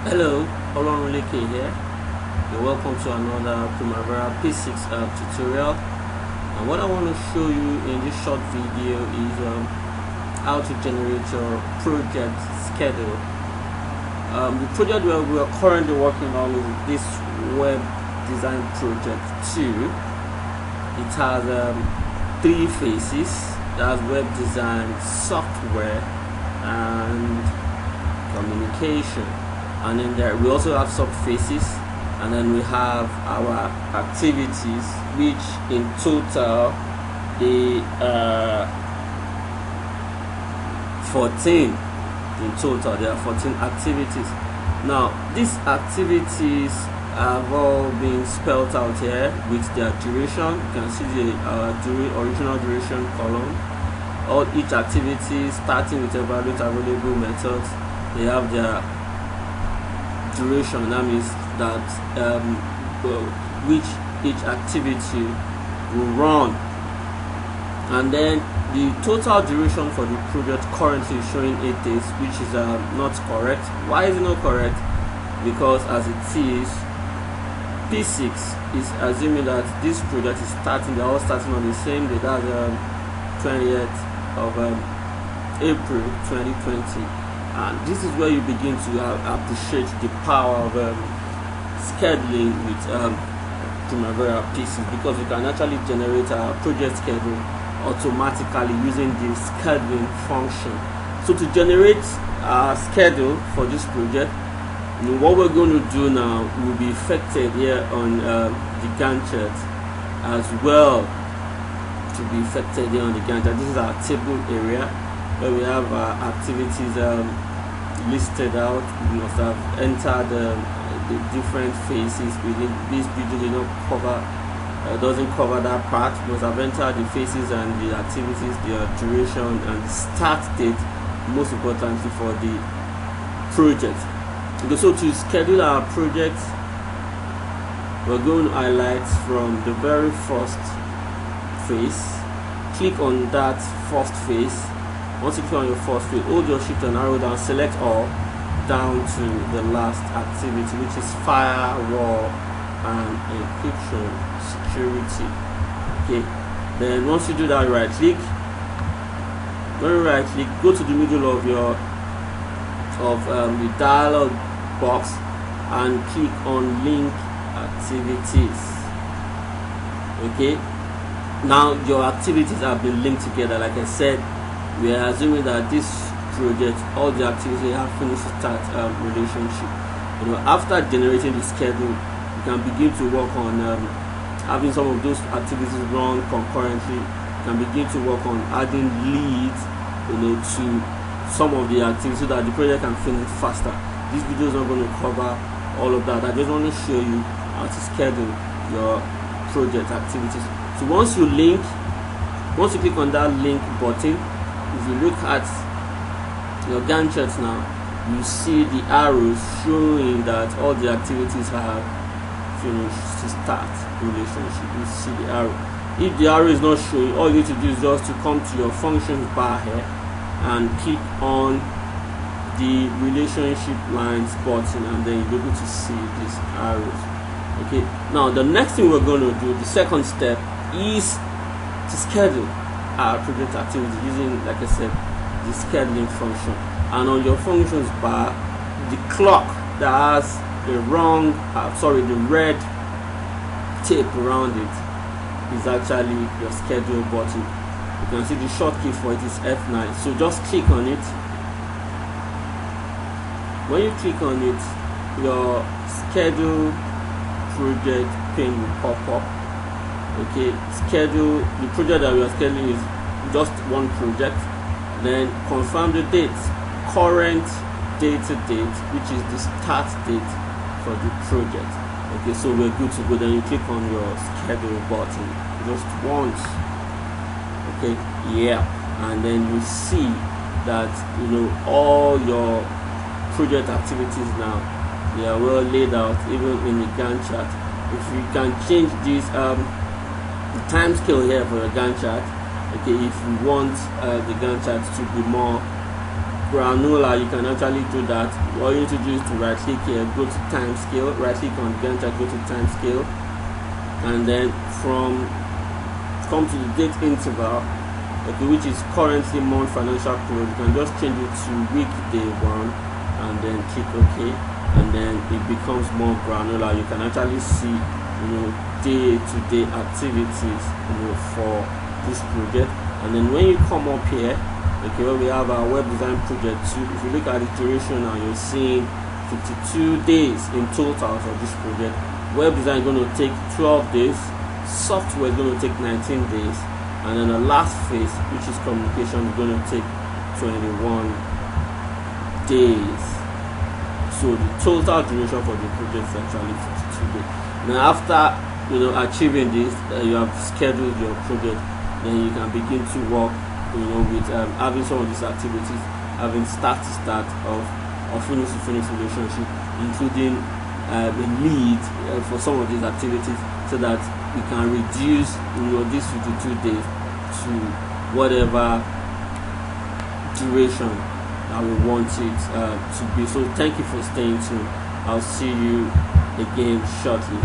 Hello, Olorunleke here. You're welcome to another Primaveրա P6 tutorial. And what I want to show you in this short video is how to generate your project schedule. The project where we are currently working on is this web design project 2. It has 3 phases. That's web design, software, and communication. And then we also have subphases, and then we have our activities, which in total they 14. In total there are 14 activities. Now these activities have all been spelled out here with their duration. You can see the original duration column. Each activity, starting with evaluate available methods, they have their duration. That means that which each activity will run. And then the total duration for the project currently is showing 8 days, which is not correct. Why is it not correct? Because as it is, P6 is assuming that this project is starting, they're all starting on the same day. That's 20th of April 2020. And this is where you begin to appreciate the power of scheduling with Primaveրա P6, because you can actually generate a project schedule automatically using the scheduling function. So to generate a schedule for this project, what we're going to do now will be affected here on the Gantt chart as well. To be affected here on the Gantt chart, this is our table area where we have activities listed out. We must have entered the different phases. This video did not cover, doesn't cover that part. We must have entered the phases and the activities, their duration, and the start date, most importantly for the project. Okay, so to schedule our project, we're going to highlight from the very first phase. Click on that first phase. Once you click on your first phase, hold your shift and arrow down, select all down to the last activity, which is firewall and encryption security. Okay, then once you do that, right click. When you right click, go to the middle of your the dialog box and click on link activities. Okay, now your activities have been linked together. Like I said, we are assuming that this project, all the activities have finished start relationship. After generating the schedule, you can begin to work on having some of those activities run concurrently. You can begin to work on adding leads, to some of the activities so that the project can finish faster. This video is not going to cover all of that. I just want to show you how to schedule your project activities. So once you click on that link button, if you look at your Gantt chart now, you see the arrows showing that all the activities have finished to start relationship. You see the arrow. If the arrow is not showing, all you need to do is just to come to your functions bar here and click on the relationship lines button, and then you'll be able to see these arrows. Okay, now the next thing we're going to do, the second step, is to schedule our project activity using, like I said, the scheduling function. And on your functions bar, the clock that has the red tape around it is actually your schedule button. You can see the shortcut for it is F9. So just click on it. When you click on it, your schedule project pane will pop up. Okay, schedule the project that we are scheduling is just one project. Then confirm the date, current date to date, which is the start date for the project. Okay, so we're good to go. Then you click on your schedule button just once. Okay, yeah, and then you see that all your project activities now, they are well laid out, even in the Gantt chart. If you can change this the time scale here for the Gantt chart. Okay, if you want the Gantt chart to be more granular, you can actually do that. All you need to do is to right click here, go to time scale, right click on Gantt chart, go to time scale, and then come to the date interval, okay, which is currently month financial period. You can just change it to week day 1 and then click OK, and then it becomes more granular. You can actually see, day-to-day activities, for this project. And then when you come up here, okay, where we have our web design project 2, if you look at the duration now, you're seeing 52 days in total for this project. Web design is going to take 12 days, software is going to take 19 days, and then the last phase, which is communication, is going to take 21 days. So the total duration for the project is actually 52 days. Now after achieving this, you have scheduled your project, then you can begin to work with having some of these activities, having start to start of finish to finish relationship, including a lead for some of these activities, so that we can reduce these 52 days to whatever duration that we want it to be. So thank you for staying tuned. I'll see you again shortly.